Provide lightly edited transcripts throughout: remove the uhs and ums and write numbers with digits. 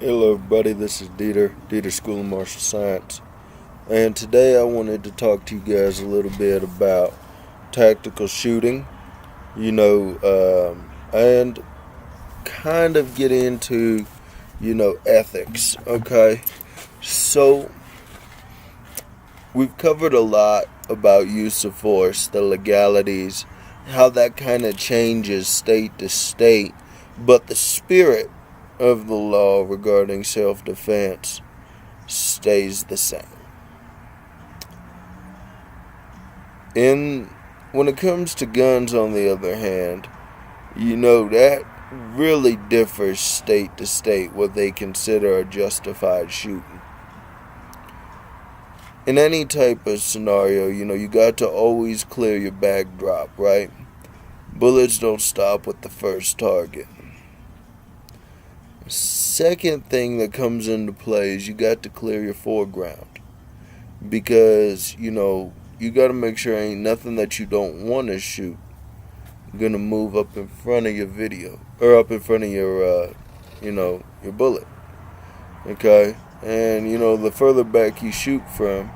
Hello everybody, this is Dieter School of Martial Science, and today I wanted to talk to you guys a little bit about tactical shooting, and kind of get into, ethics, okay? So, we've covered a lot about use of force, the legalities, how that kind of changes state to state, but the spirit of the law regarding self-defense stays the same. When it comes to guns, on the other hand, that really differs state to state what they consider a justified shooting. In any type of scenario, you got to always clear your backdrop, right? Bullets don't stop with the first target. Second thing that comes into play is you got to clear your foreground, because you got to make sure ain't nothing that you don't want to shoot gonna move up in front of your video, or up in front of your your bullet. Okay, and the further back you shoot from,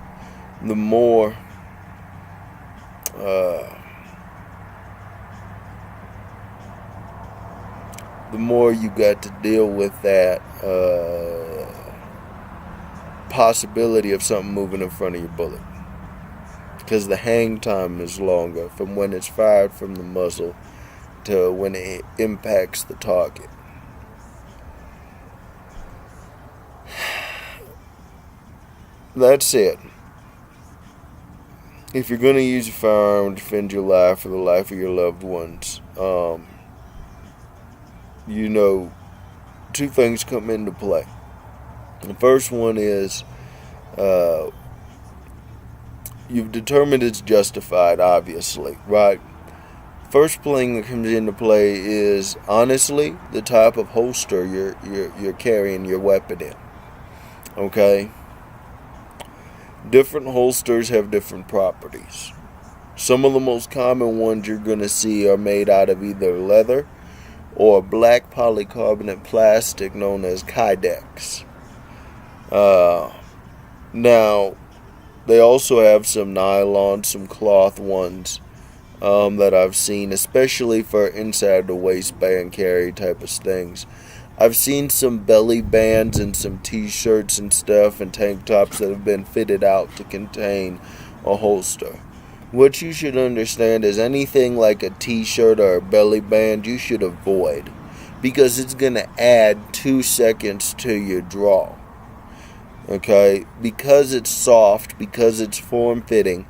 the more you got to deal with that possibility of something moving in front of your bullet, because the hang time is longer from when it's fired from the muzzle to when it impacts the target. That's it. If you're going to use a firearm to defend your life or the life of your loved ones, two things come into play. The first one is you've determined it's justified, obviously, right? First thing that comes into play is, honestly, the type of holster you're carrying your weapon in. Okay? Different holsters have different properties. Some of the most common ones you're going to see are made out of either leather or black polycarbonate plastic known as Kydex. Now, they also have some nylon, some cloth ones that I've seen, especially for inside the waistband carry type of things. I've seen some belly bands and some t-shirts and stuff and tank tops that have been fitted out to contain a holster. What you should understand is anything like a t-shirt or a belly band you should avoid, because it's going to add 2 seconds to your draw. Okay? Because it's soft, because it's form-fitting,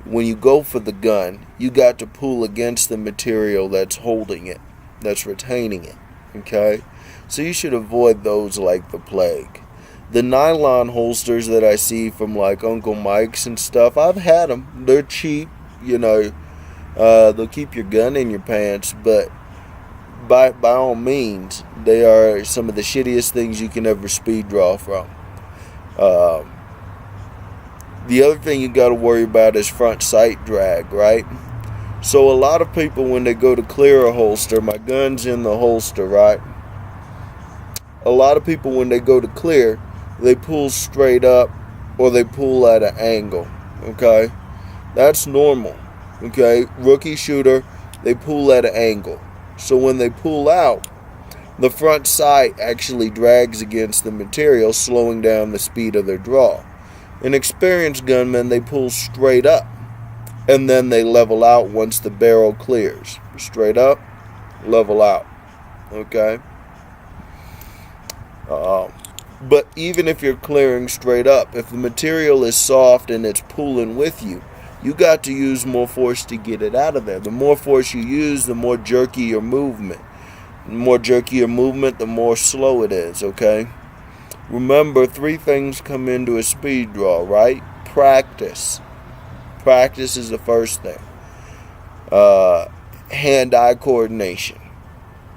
when you go for the gun, you got to pull against the material that's holding it, that's retaining it. Okay? So you should avoid those like the plague. The nylon holsters that I see from like Uncle Mike's and stuff, I've had them. They're cheap, they'll keep your gun in your pants, but by all means, they are some of the shittiest things you can ever speed draw from. The other thing you got to worry about is front sight drag, right? So a lot of people, when they go to clear a holster, my gun's in the holster, right? A lot of people, when they go to clear, they pull straight up or they pull at an angle, okay? That's normal, okay? Rookie shooter, they pull at an angle. So when they pull out, the front sight actually drags against the material, slowing down the speed of their draw. An experienced gunman, they pull straight up, and then they level out once the barrel clears. Straight up, level out, okay? But even if you're clearing straight up, if the material is soft and it's pulling with you, you got to use more force to get it out of there. The more force you use, the more jerky your movement. The more jerky your movement, the more slow it is, okay? Remember, 3 things come into a speed draw, right? Practice. Practice is the first thing. Hand-eye coordination.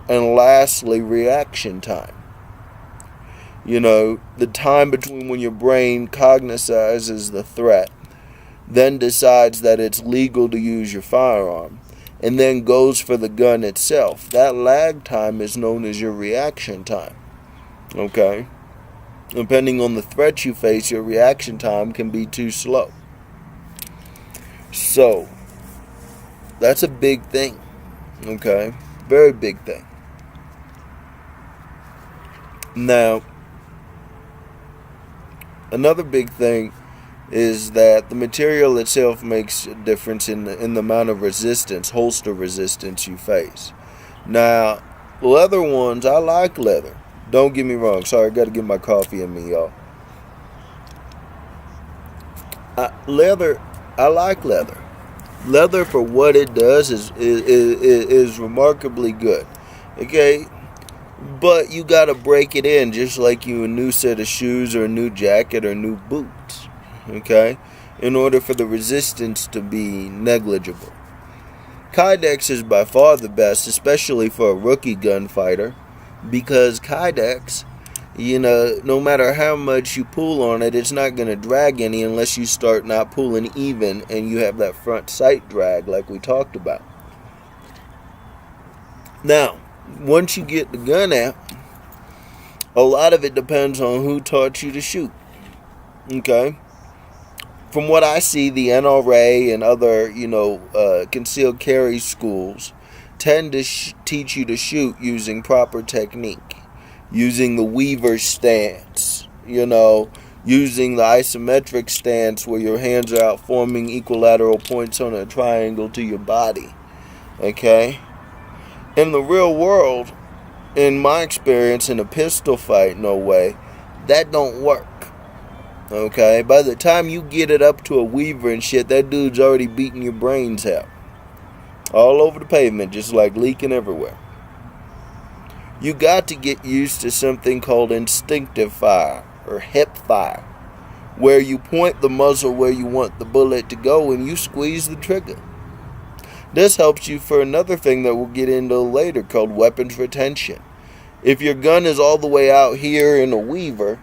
And lastly, reaction time. The time between when your brain cognizes the threat, then decides that it's legal to use your firearm, and then goes for the gun itself. That lag time is known as your reaction time. Okay? Depending on the threat you face, your reaction time can be too slow. So, that's a big thing. Okay? Very big thing. Now, another big thing is that the material itself makes a difference in the amount of resistance, holster resistance you face. Now, leather ones, I like leather. Don't get me wrong. Sorry, I got to get my coffee in me, y'all. Leather, I like leather. Leather for what it does is remarkably good. Okay? But you got to break it in just like you a new set of shoes or a new jacket or new boots. Okay? In order for the resistance to be negligible. Kydex is by far the best, especially for a rookie gunfighter, because Kydex, no matter how much you pull on it, it's not going to drag any unless you start not pulling even and you have that front sight drag like we talked about. Now, once you get the gun out, a lot of it depends on who taught you to shoot. Okay? From what I see, the NRA and other, concealed carry schools tend to teach you to shoot using proper technique, using the Weaver stance, using the isometric stance where your hands are out forming equilateral points on a triangle to your body. Okay? In the real world, in my experience in a pistol fight, no way, that don't work. Okay, by the time you get it up to a Weaver and shit, that dude's already beating your brains out. All over the pavement, just like leaking everywhere. You got to get used to something called instinctive fire, or hip fire, where you point the muzzle where you want the bullet to go and you squeeze the trigger. This helps you for another thing that we'll get into later called weapons retention. If your gun is all the way out here in a Weaver,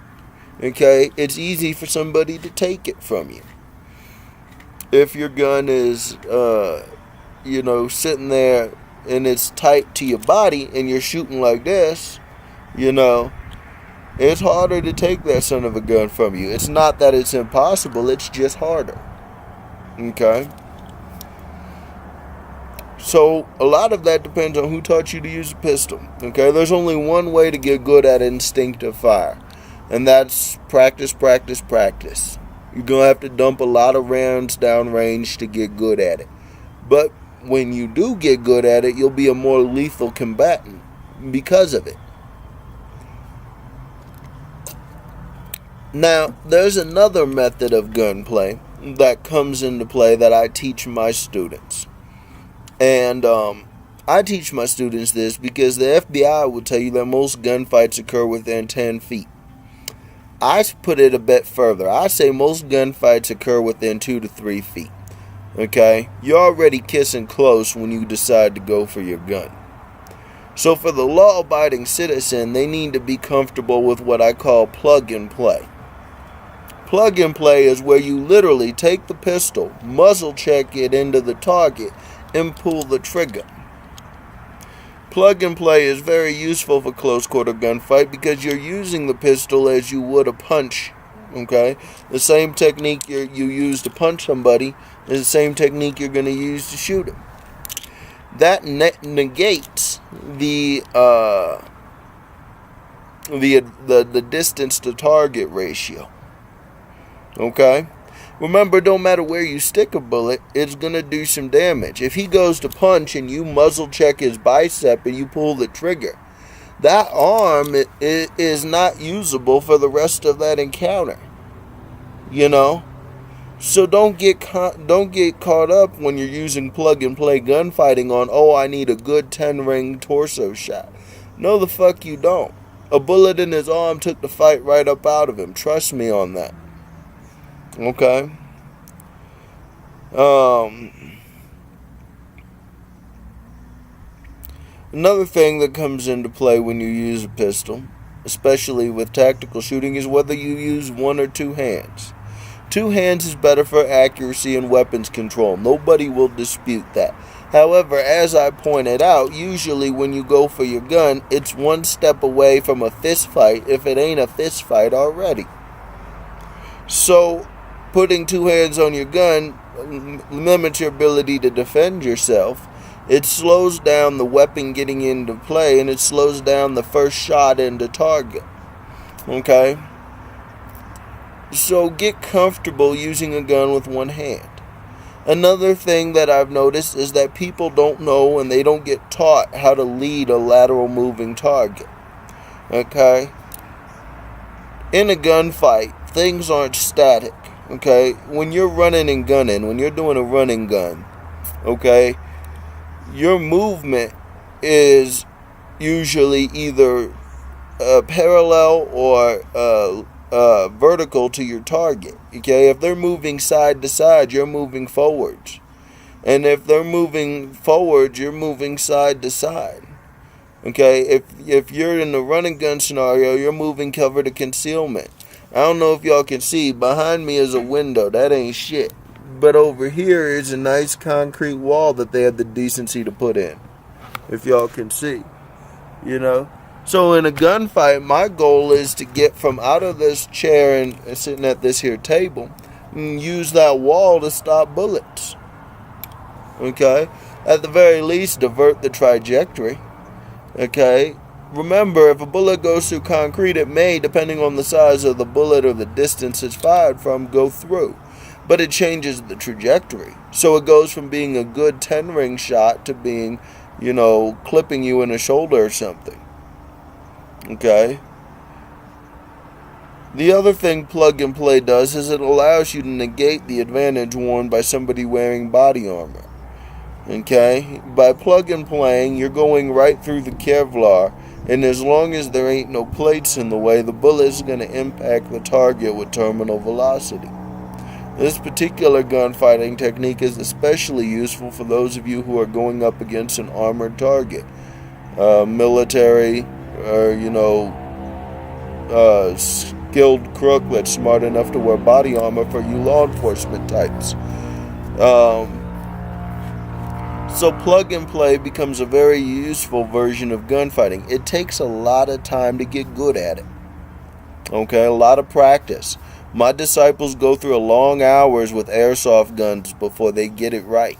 okay, it's easy for somebody to take it from you. If your gun is, sitting there and it's tight to your body and you're shooting like this, it's harder to take that son of a gun from you. It's not that it's impossible, it's just harder. Okay? So, a lot of that depends on who taught you to use a pistol. Okay? There's only one way to get good at instinctive fire. And that's practice, practice, practice. You're going to have to dump a lot of rounds downrange to get good at it. But when you do get good at it, you'll be a more lethal combatant because of it. Now, there's another method of gunplay that comes into play that I teach my students. And I teach my students this because the FBI will tell you that most gunfights occur within 10 feet. I put it a bit further. I say most gunfights occur within 2 to 3 feet. Okay? You're already kissing close when you decide to go for your gun. So for the law-abiding citizen, they need to be comfortable with what I call plug and play. Plug and play is where you literally take the pistol, muzzle check it into the target, and pull the trigger. Plug and play is very useful for close quarter gunfight because you're using the pistol as you would a punch. Okay? The same technique you use to punch somebody is the same technique you're going to use to shoot him. That negates the distance to target ratio. Okay? Remember, don't matter where you stick a bullet, it's going to do some damage. If he goes to punch and you muzzle check his bicep and you pull the trigger, that arm is not usable for the rest of that encounter. So don't get caught up when you're using plug and play gunfighting on, I need a good 10-ring torso shot. No, the fuck you don't. A bullet in his arm took the fight right up out of him. Trust me on that. Okay? Another thing that comes into play when you use a pistol, especially with tactical shooting, is whether you use one or two hands. Two hands is better for accuracy and weapons control. Nobody will dispute that. However, as I pointed out, usually when you go for your gun, it's one step away from a fist fight if it ain't a fist fight already. So, putting two hands on your gun limits your ability to defend yourself. It slows down the weapon getting into play, and it slows down the first shot into target. Okay? So get comfortable using a gun with one hand. Another thing that I've noticed is that people don't know and they don't get taught how to lead a lateral moving target. Okay? In a gunfight, things aren't static. Okay? When you're running and gunning, when you're doing a running gun, okay, your movement is usually either parallel or vertical to your target. Okay, if they're moving side to side, you're moving forwards, and if they're moving forwards, you're moving side to side. Okay, if you're in the running gun scenario, you're moving cover to concealment. I don't know if y'all can see, behind me is a window. That ain't shit. But over here is a nice concrete wall that they had the decency to put in. If y'all can see, you know. So in a gunfight, my goal is to get from out of this chair and sitting at this here table and use that wall to stop bullets. Okay? At the very least, divert the trajectory. Okay? Remember, if a bullet goes through concrete, it may, depending on the size of the bullet or the distance it's fired from, go through. But it changes the trajectory. So it goes from being a good 10-ring shot to being, clipping you in the shoulder or something. Okay? The other thing plug and play does is it allows you to negate the advantage worn by somebody wearing body armor. Okay? By plug and playing, you're going right through the Kevlar, and as long as there ain't no plates in the way, the bullet is going to impact the target with terminal velocity. This particular gunfighting technique is especially useful for those of you who are going up against an armored target. Military, or, skilled crook that's smart enough to wear body armor for you law enforcement types. So plug and play becomes a very useful version of gunfighting. It takes a lot of time to get good at it. Okay, a lot of practice. My disciples go through long hours with airsoft guns before they get it right.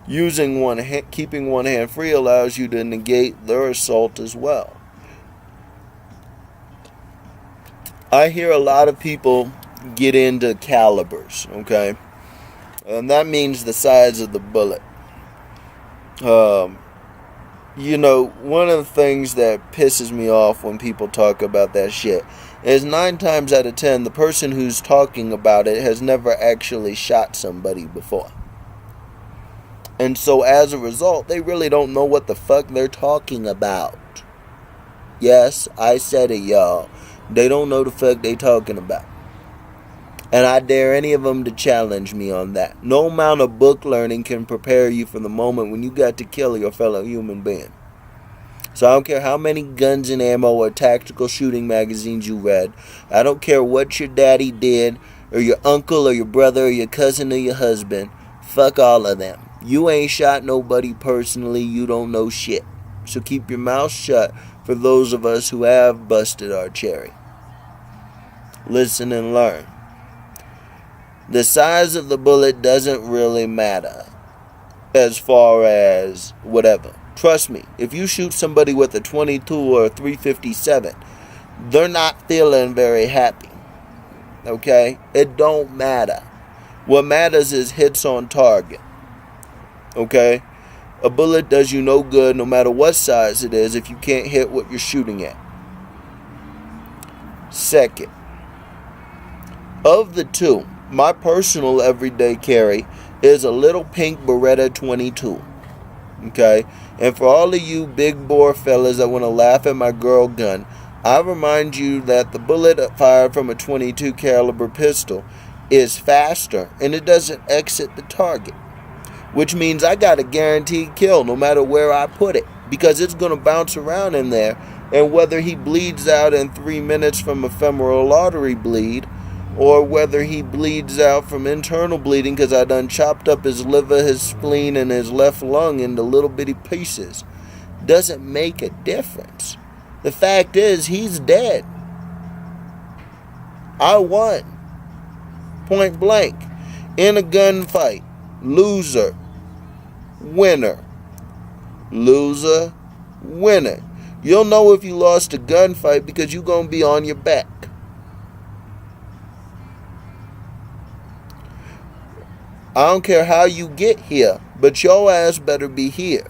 Using one hand, keeping one hand free allows you to negate their assault as well. I hear a lot of people get into calibers, okay? And that means the size of the bullet. One of the things that pisses me off when people talk about that shit is 9 times out of 10, the person who's talking about it has never actually shot somebody before. And so as a result, they really don't know what the fuck they're talking about. Yes, I said it, y'all. They don't know the fuck they talking about. And I dare any of them to challenge me on that. No amount of book learning can prepare you for the moment when you got to kill your fellow human being. So I don't care how many guns and ammo or tactical shooting magazines you read. I don't care what your daddy did, or your uncle, or your brother, or your cousin, or your husband. Fuck all of them. You ain't shot nobody personally. You don't know shit. So keep your mouth shut for those of us who have busted our cherry. Listen and learn. The size of the bullet doesn't really matter as far as whatever. Trust me, if you shoot somebody with a 22 or a 357, they're not feeling very happy. Okay? It don't matter. What matters is hits on target. Okay? A bullet does you no good no matter what size it is if you can't hit what you're shooting at. Second, of the two, my personal everyday carry is a little pink Beretta 22. Okay? And for all of you big bore fellas that want to laugh at my girl gun, I remind you that the bullet fired from a 22 caliber pistol is faster and it doesn't exit the target. Which means I got a guaranteed kill no matter where I put it, because it's going to bounce around in there, and whether he bleeds out in 3 minutes from a femoral artery bleed or whether he bleeds out from internal bleeding because I done chopped up his liver, his spleen, and his left lung into little bitty pieces, doesn't make a difference. The fact is, he's dead. I won. Point blank. In a gunfight. Loser. Winner. Loser. Winner. You'll know if you lost a gunfight because you're going to be on your back. I don't care how you get here, but your ass better be here.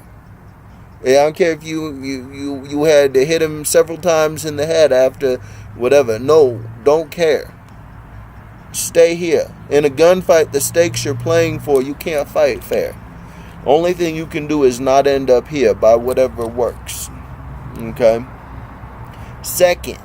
I don't care if you had to hit him several times in the head after whatever. No, don't care. Stay here. In a gunfight, the stakes you're playing for, you can't fight fair. Only thing you can do is not end up here by whatever works. Okay? Second,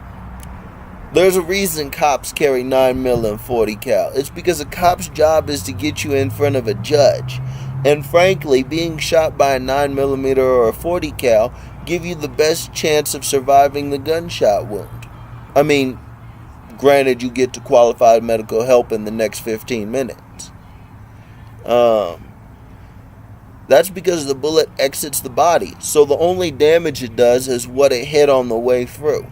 there's a reason cops carry 9mm and 40 cal. It's because a cop's job is to get you in front of a judge. And frankly, being shot by a 9mm or a 40 cal give you the best chance of surviving the gunshot wound. I mean, granted, you get to qualified medical help in the next 15 minutes. That's because the bullet exits the body. So the only damage it does is what it hit on the way through.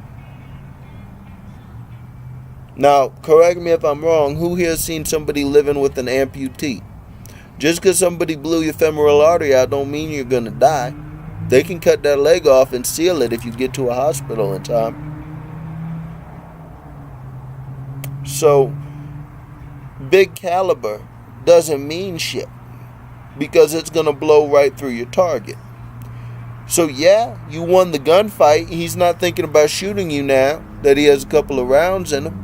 Now, correct me if I'm wrong, who here has seen somebody living with an amputee? Just because somebody blew your femoral artery out don't mean you're going to die. They can cut that leg off and seal it if you get to a hospital in time. So, big caliber doesn't mean shit because it's going to blow right through your target. So yeah, you won the gunfight. He's not thinking about shooting you now that he has a couple of rounds in him.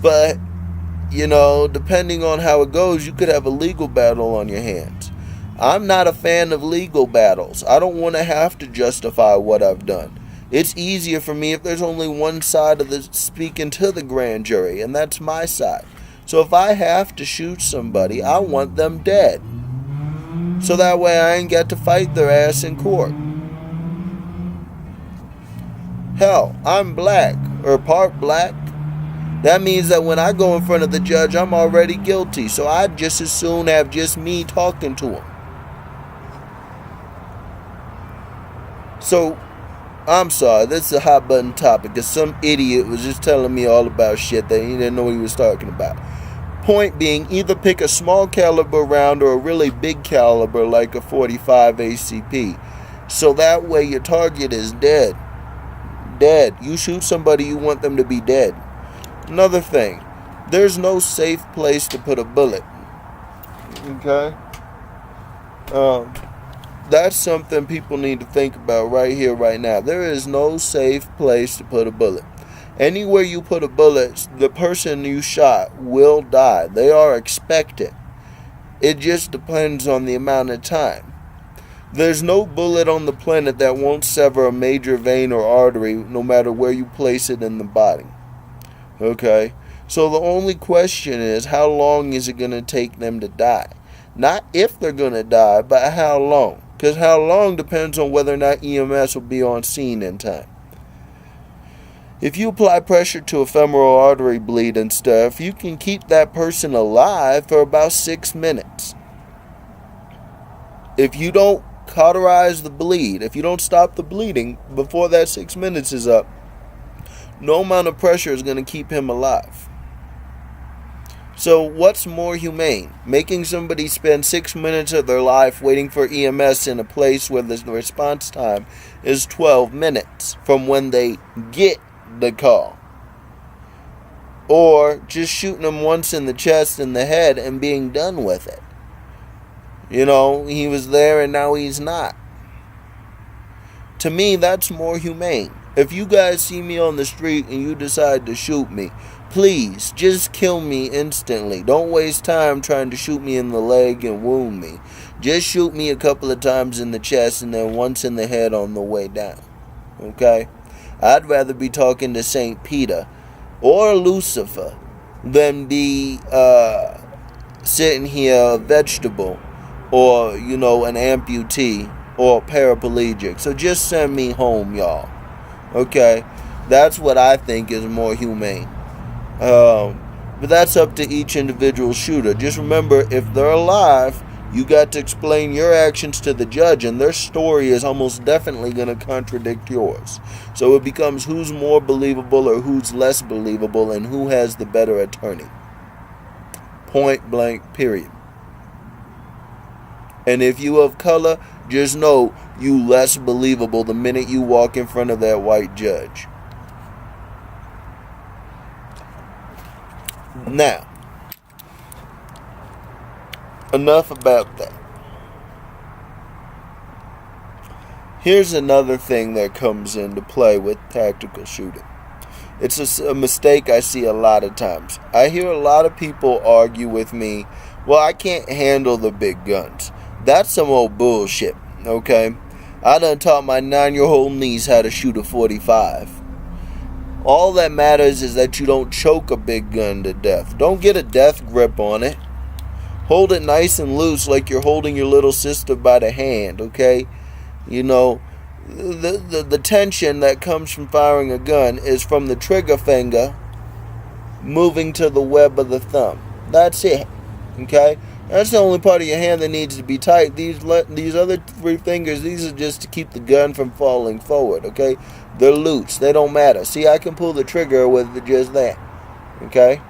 But, you know, depending on how it goes, you could have a legal battle on your hands. I'm not a fan of legal battles. I don't want to have to justify what I've done. It's easier for me if there's only one side of the speaking to the grand jury, and that's my side. So if I have to shoot somebody, I want them dead. So that way I ain't got to fight their ass in court. Hell, I'm black, or part black. That means that when I go in front of the judge, I'm already guilty. So I'd just as soon have just me talking to him. So, I'm sorry, this is a hot button topic because some idiot was just telling me all about shit that he didn't know what he was talking about. Point being, either pick a small caliber round or a really big caliber like a 45 ACP. So that way your target is dead. Dead. You shoot somebody, you want them to be dead. Another thing, there's no safe place to put a bullet. Okay? That's something people need to think about right here, right now. There is no safe place to put a bullet. Anywhere you put a bullet, the person you shot will die. They are expected. It just depends on the amount of time. There's no bullet on the planet that won't sever a major vein or artery, no matter where you place it in the body. Okay? So the only question is, how long is it going to take them to die? Not if they're going to die, but how long. Because how long depends on whether or not EMS will be on scene in time. If you apply pressure to a femoral artery bleed and stuff, you can keep that person alive for about 6 minutes. If you don't cauterize the bleed, if you don't stop the bleeding before that 6 minutes is up, no amount of pressure is going to keep him alive. So what's more humane? Making somebody spend 6 minutes of their life waiting for EMS in a place where the response time is 12 minutes from when they get the call. Or just shooting them once in the chest and the head and being done with it. You know, he was there and now he's not. To me, that's more humane. If you guys see me on the street and you decide to shoot me, please, just kill me instantly. Don't waste time trying to shoot me in the leg and wound me. Just shoot me a couple of times in the chest and then once in the head on the way down. Okay? I'd rather be talking to St. Peter or Lucifer than be sitting here a vegetable or, you know, an amputee or paraplegic. So just send me home, y'all. Okay? That's what I think is more humane. But that's up to each individual shooter. Just remember, if they're alive, you got to explain your actions to the judge, and their story is almost definitely going to contradict yours. So it becomes who's more believable or who's less believable, and who has the better attorney. Point blank, period. And if you of color, just know you less believable the minute you walk in front of that white judge. Now, enough about that. Here's another thing that comes into play with tactical shooting. It's a mistake I see a lot of times. I hear a lot of people argue with me, well, I can't handle the big guns. That's some old bullshit, okay? I done taught my 9-year-old niece how to shoot a .45. All that matters is that you don't choke a big gun to death. Don't get a death grip on it. Hold it nice and loose like you're holding your little sister by the hand, okay? You know, the tension that comes from firing a gun is from the trigger finger moving to the web of the thumb. That's it, okay? That's the only part of your hand that needs to be tight. These other 3 fingers, these are just to keep the gun from falling forward, okay? They're loose. They don't matter. See, I can pull the trigger with just that, okay?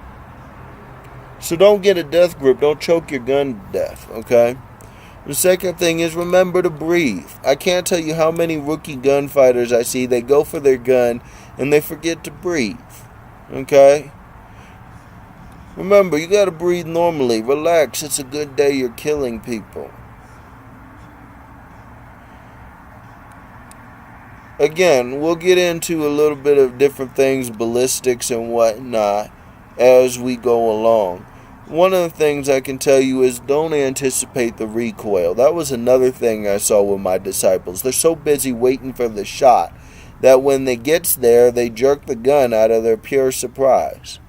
So don't get a death grip. Don't choke your gun to death, okay? The second thing is remember to breathe. I can't tell you how many rookie gunfighters I see. They go for their gun and they forget to breathe, okay? Remember, you got to breathe normally. Relax. It's a good day. You're killing people. Again, we'll get into a little bit of different things, ballistics and whatnot, as we go along. One of the things I can tell you is don't anticipate the recoil. That was another thing I saw with my disciples. They're so busy waiting for the shot that when it gets there, they jerk the gun out of their pure surprise.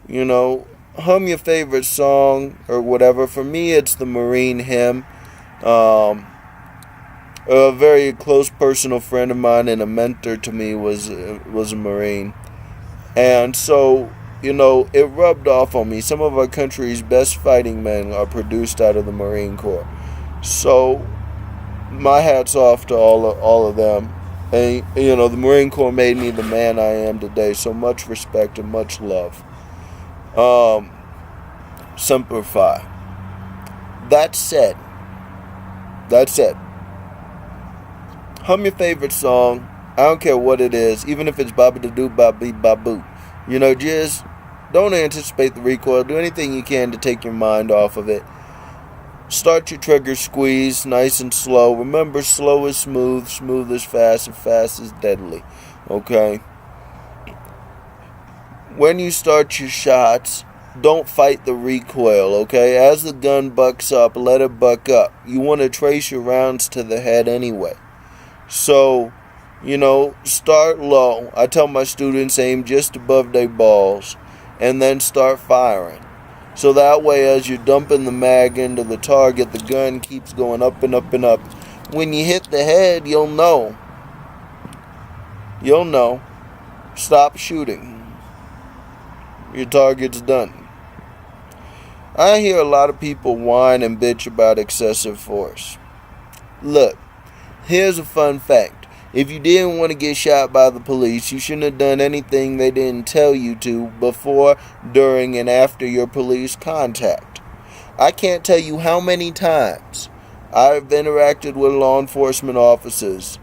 You know, hum your favorite song or whatever. For me, it's the Marine hymn. A very close personal friend of mine and a mentor to me was a Marine. And so, you know, it rubbed off on me. Some of our country's best fighting men are produced out of the Marine Corps. So, my hat's off to all of them. And, you know, the Marine Corps made me the man I am today. So much respect and much love. Semper Fi. That said, hum your favorite song. I don't care what it is, even if it's Baba da Doo Babi Babu. You know, just don't anticipate the recoil. Do anything you can to take your mind off of it. Start your trigger squeeze nice and slow. Remember, slow is smooth, smooth is fast, and fast is deadly. Okay? When you start your shots, don't fight the recoil, okay? As the gun bucks up, let it buck up. You want to trace your rounds to the head anyway. So, you know, start low. I tell my students aim just above their balls and then start firing. So that way as you're dumping the mag into the target, the gun keeps going up and up and up. When you hit the head, you'll know. You'll know. Stop shooting. Your target's done. I hear a lot of people whine and bitch about excessive force. Look, here's a fun fact. If you didn't want to get shot by the police, you shouldn't have done anything they didn't tell you to before, during, and after your police contact. I can't tell you how many times I've interacted with law enforcement officers,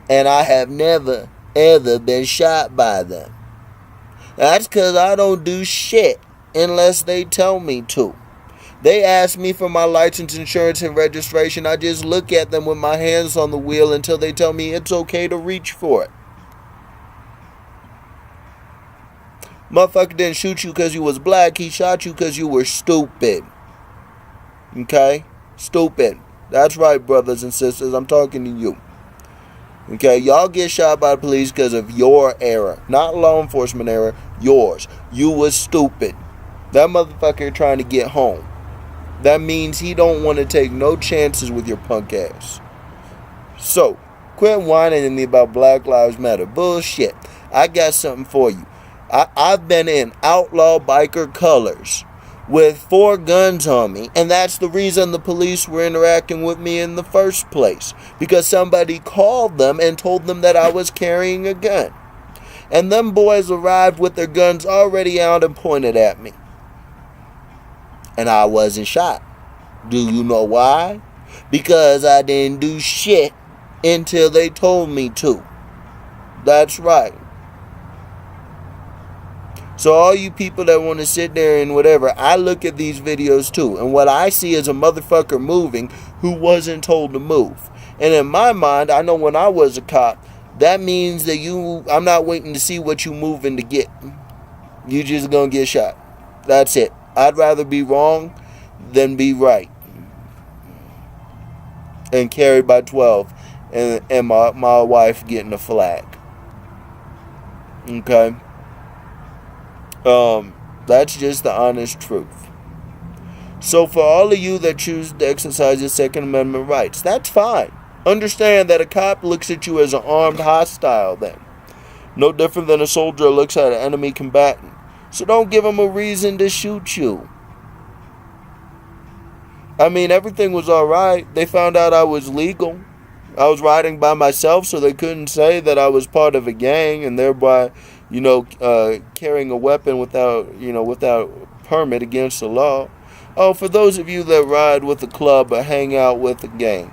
and I have never, ever been shot by them. That's because I don't do shit unless they tell me to. They ask me for my license, insurance, and registration. I just look at them with my hands on the wheel until they tell me it's okay to reach for it. Motherfucker didn't shoot you because you was black. He shot you because you were stupid. Okay? Stupid. That's right, brothers and sisters. I'm talking to you. Okay? Y'all get shot by the police because of your error. Not law enforcement error. Yours. You was stupid. That motherfucker trying to get home. That means he don't want to take no chances with your punk ass. So, quit whining at me about Black Lives Matter. Bullshit. I got something for you. I've been in outlaw biker colors with 4 guns on me, and that's the reason the police were interacting with me in the first place, because somebody called them and told them that I was carrying a gun. And them boys arrived with their guns already out and pointed at me. And I wasn't shot. Do you know why? Because I didn't do shit until they told me to. That's right. So all you people that want to sit there and whatever, I look at these videos too. And what I see is a motherfucker moving who wasn't told to move. And in my mind, I know when I was a cop, that means that I'm not waiting to see what you moving to get. You just gonna get shot. That's it. I'd rather be wrong than be right. And carried by 12 and my wife getting a flag. Okay? That's just the honest truth. So for all of you that choose to exercise your Second Amendment rights, that's fine. Understand that a cop looks at you as an armed hostile then. No different than a soldier looks at an enemy combatant. So don't give him a reason to shoot you. I mean, everything was alright. They found out I was legal. I was riding by myself, so they couldn't say that I was part of a gang and thereby, carrying a weapon without permit against the law. Oh, for those of you that ride with a club or hang out with a gang,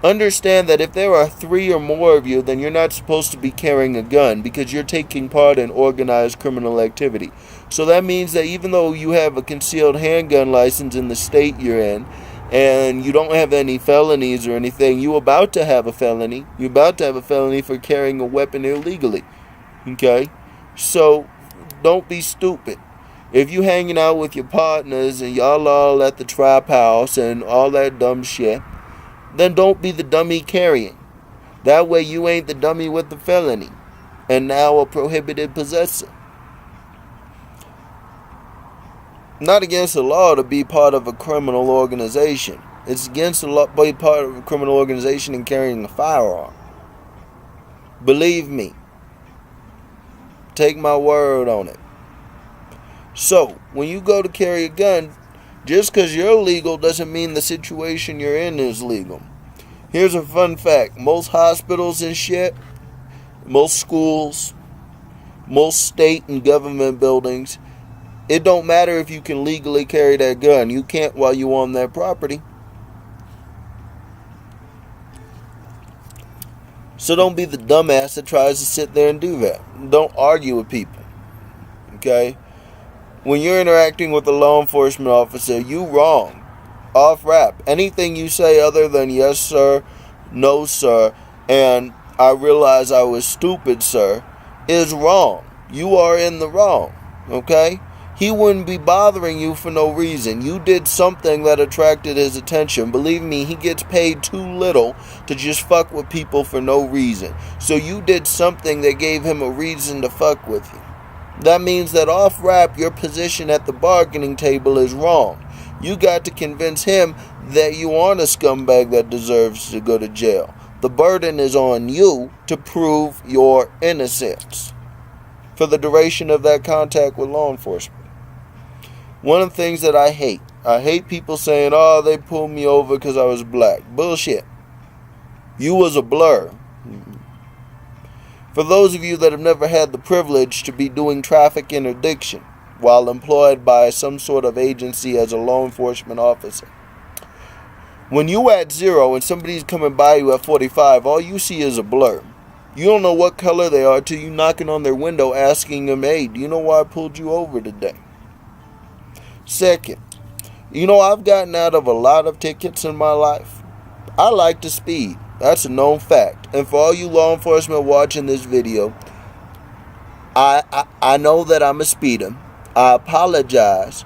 understand that if there are 3 or more of you, then you're not supposed to be carrying a gun because you're taking part in organized criminal activity. So that means that even though you have a concealed handgun license in the state you're in, and you don't have any felonies or anything, you're about to have a felony. You're about to have a felony for carrying a weapon illegally. Okay? So, don't be stupid. If you hanging out with your partners and y'all all at the trap house and all that dumb shit, then don't be the dummy carrying. That way you ain't the dummy with the felony and now a prohibited possessor. Not against the law to be part of a criminal organization. It's against the law to be part of a criminal organization and carrying a firearm. Believe me. Take my word on it. So, when you go to carry a gun, just because you're legal doesn't mean the situation you're in is legal. Here's a fun fact. Most hospitals and shit, most schools, most state and government buildings, it don't matter if you can legally carry that gun. You can't while you're on that property. So don't be the dumbass that tries to sit there and do that. Don't argue with people. Okay? When you're interacting with a law enforcement officer, you wrong. Off rap. Anything you say other than yes sir, no sir, and I realize I was stupid sir, is wrong. You are in the wrong. Okay? He wouldn't be bothering you for no reason. You did something that attracted his attention. Believe me, he gets paid too little to just fuck with people for no reason. So you did something that gave him a reason to fuck with you. That means that off rap, your position at the bargaining table is wrong. You got to convince him that you aren't a scumbag that deserves to go to jail. The burden is on you to prove your innocence for the duration of that contact with law enforcement. One of the things that I hate people saying, oh, they pulled me over because I was black. Bullshit. You was a blur. For those of you that have never had the privilege to be doing traffic interdiction while employed by some sort of agency as a law enforcement officer, when you at 0 and somebody's coming by you at 45, all you see is a blur. You don't know what color they are till you knocking on their window asking them, hey, do you know why I pulled you over today? Second, I've gotten out of a lot of tickets in my life. I like to speed. That's a known fact. And for all you law enforcement watching this video, I know that I'm a speeder. I apologize.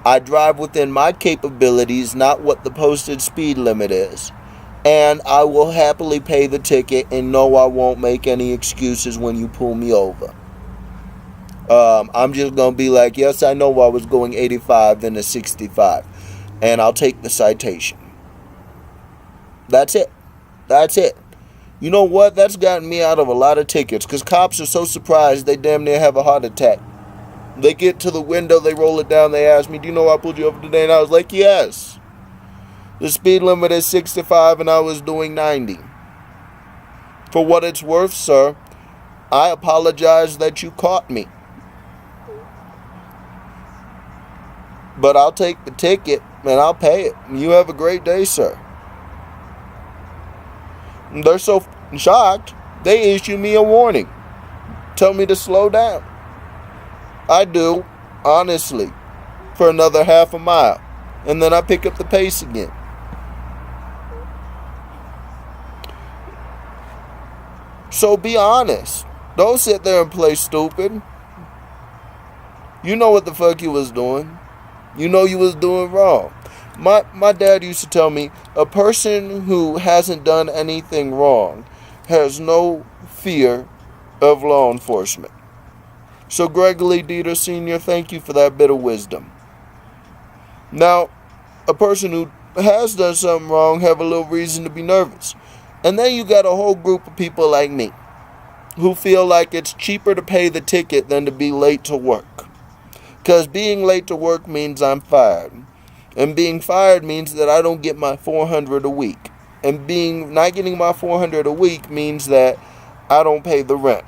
I drive within my capabilities, not what the posted speed limit is. And I will happily pay the ticket and no, I won't make any excuses when you pull me over. I'm just going to be like, yes, I know I was going 85 and a 65. And I'll take the citation. That's it. That's it. You know what? That's gotten me out of a lot of tickets because cops are so surprised they damn near have a heart attack. They get to the window, they roll it down, they ask me, do you know I pulled you over today? And I was like, yes. The speed limit is 65 and I was doing 90. For what it's worth, sir, I apologize that you caught me. But I'll take the ticket and I'll pay it. You have a great day, sir. They're so shocked, they issue me a warning. Tell me to slow down. I do, honestly, for another half a mile. And then I pick up the pace again. So be honest. Don't sit there and play stupid. You know what the fuck you was doing. You know you was doing wrong. My dad used to tell me, a person who hasn't done anything wrong has no fear of law enforcement. So Greg Lee Dieter Sr., thank you for that bit of wisdom. Now, a person who has done something wrong have a little reason to be nervous. And then you got a whole group of people like me who feel like it's cheaper to pay the ticket than to be late to work. Because being late to work means I'm fired. And being fired means that I don't get my $400 a week. And not getting my $400 a week means that I don't pay the rent.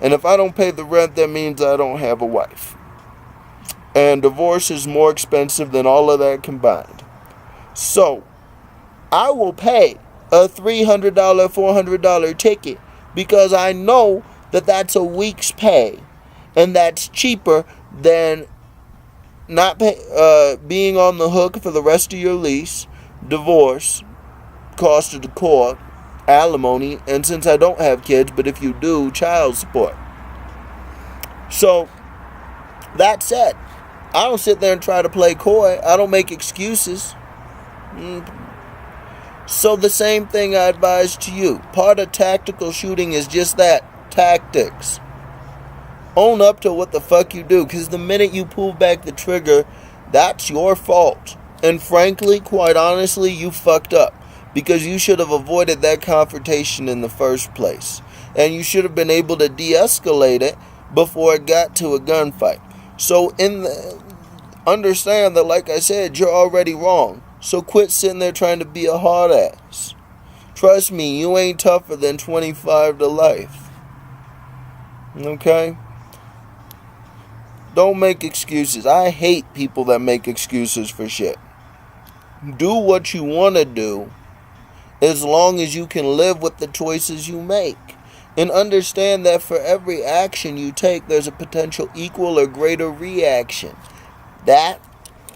And if I don't pay the rent, that means I don't have a wife. And divorce is more expensive than all of that combined. So, I will pay a $300, $400 ticket because I know that that's a week's pay. And that's cheaper than not being on the hook for the rest of your lease, divorce, cost of the court, alimony, and since I don't have kids, but if you do, child support. So, that said, I don't sit there and try to play coy. I don't make excuses. So the same thing I advise to you. Part of tactical shooting is just that, tactics. Own up to what the fuck you do, because the minute you pull back the trigger, that's your fault. And frankly, quite honestly, you fucked up. Because you should have avoided that confrontation in the first place. And you should have been able to de-escalate it before it got to a gunfight. So understand that, like I said, you're already wrong. So quit sitting there trying to be a hard ass. Trust me, you ain't tougher than 25 to life. Okay? Don't make excuses. I hate people that make excuses for shit. Do what you want to do as long as you can live with the choices you make. And understand that for every action you take, there's a potential equal or greater reaction. That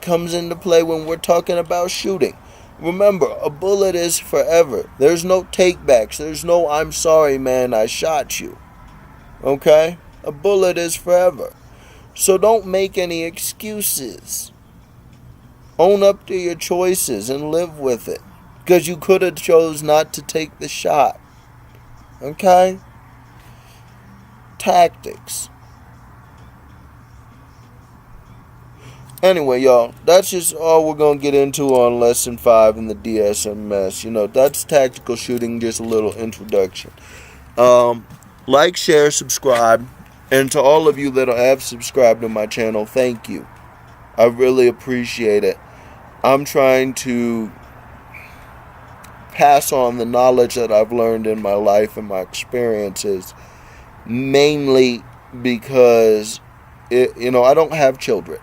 comes into play when we're talking about shooting. Remember, a bullet is forever. There's no takebacks. There's no, I'm sorry, man, I shot you. Okay? A bullet is forever. So don't make any excuses. Own up to your choices and live with it. Because you could have chose not to take the shot. Okay? Tactics. Anyway, y'all, that's just all we're going to get into on Lesson 5 in the DSMS. You know, that's tactical shooting, just a little introduction. Like, share, subscribe. And to all of you that have subscribed to my channel, thank you. I really appreciate it. I'm trying to pass on the knowledge that I've learned in my life and my experiences, mainly because, I don't have children.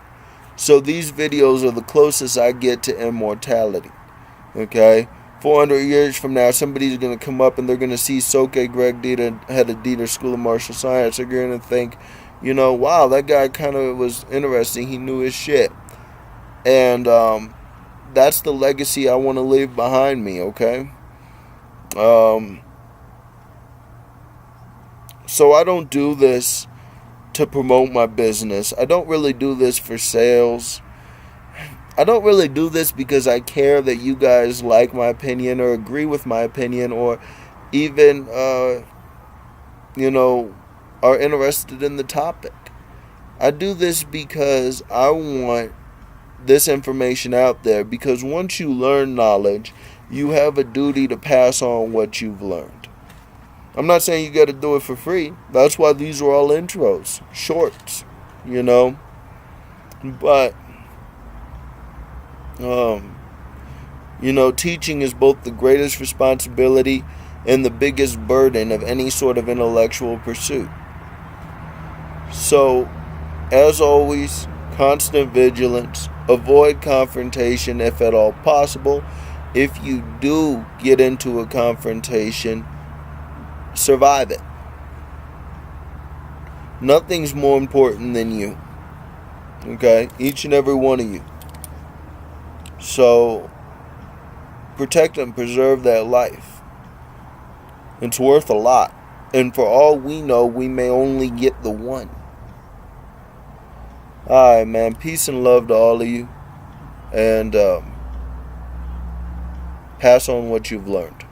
So these videos are the closest I get to immortality. Okay? 400 years from now, somebody's going to come up and they're going to see Soke Greg Dieter, head of Dieter School of Martial Science. They're going to think, wow, that guy kind of was interesting. He knew his shit. And that's the legacy I want to leave behind me, okay? So I don't do this to promote my business. I don't really do this for sales. I don't really do this because I care that you guys like my opinion or agree with my opinion or even, are interested in the topic. I do this because I want this information out there, because once you learn knowledge, you have a duty to pass on what you've learned. I'm not saying you got to do it for free. That's why these are all intros, shorts, you know. But, you know, teaching is both the greatest responsibility and the biggest burden of any sort of intellectual pursuit. So, as always, constant vigilance, avoid confrontation if at all possible. If you do get into a confrontation, survive it. Nothing's more important than you. Okay? Each and every one of you. So, protect and preserve that life. It's worth a lot. And for all we know, we may only get the one. Alright, man. Peace and love to all of you. And pass on what you've learned.